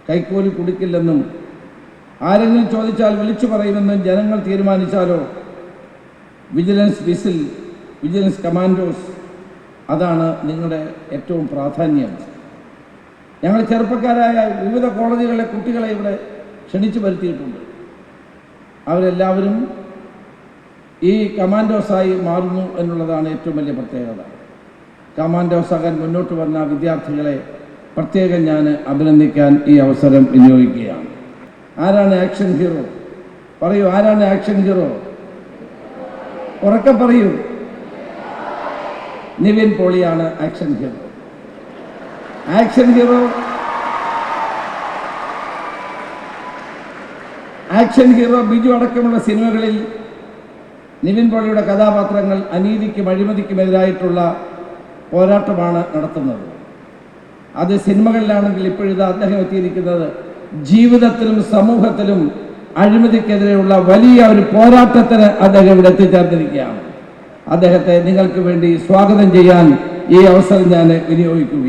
കൈക്കൂലി കൊടുക്കില്ലെന്നും ആരെങ്കിലും ചോദിച്ചാൽ വിളിച്ചു പറയുമെന്നും ജനങ്ങൾ തീരുമാനിച്ചാലോ വിജിലൻസ് വിസിൽ, വിജിലൻസ് കമാൻഡോസ്, അതാണ് നിങ്ങളുടെ ഏറ്റവും പ്രാധാന്യം. ഞങ്ങൾ ചെറുപ്പക്കാരായ വിവിധ കോളേജുകളിലെ കുട്ടികളെ ഇവിടെ ക്ഷണിച്ചു വരുത്തിയിട്ടുണ്ട്. അവരെല്ലാവരും ഈ കമാൻഡോസായി മാറുന്നു എന്നുള്ളതാണ് ഏറ്റവും വലിയ പ്രത്യേകത. കമാൻഡോസാകാൻ മുന്നോട്ട് വന്ന വിദ്യാർത്ഥികളെ പ്രത്യേകം ഞാൻ അഭിനന്ദിക്കാൻ ഈ അവസരം വിനിയോഗിക്കുകയാണ്. ആരാണ് ആക്ഷൻ ഹീറോ? പറയൂ, ആരാണ് ആക്ഷൻ ഹീറോ? ഉറക്കെ പറയൂ. നിവിൻ പോളിയാണ് action hero. Action hero Biju അടക്കമുള്ള സിനിമകളിൽ നിവിൻ പോളിയുടെ കഥാപാത്രങ്ങൾ അനീതിക്കും അഴിമതിക്കുമെതിരായിട്ടുള്ള പോരാട്ടമാണ് നടത്തുന്നത്. അത് സിനിമകളിലാണെങ്കിൽ ഇപ്പോഴിത് അദ്ദേഹം എത്തിയിരിക്കുന്നത് ജീവിതത്തിലും സമൂഹത്തിലും അഴിമതിക്കെതിരെയുള്ള വലിയ ഒരു പോരാട്ടത്തിന് അദ്ദേഹം ഇവിടെ എത്തിച്ചേർന്നിരിക്കുകയാണ്. അദ്ദേഹത്തെ നിങ്ങൾക്ക് വേണ്ടി സ്വാഗതം ചെയ്യാൻ ഈ അവസരം ഞാൻ വിനിയോഗിക്കുകയാണ്.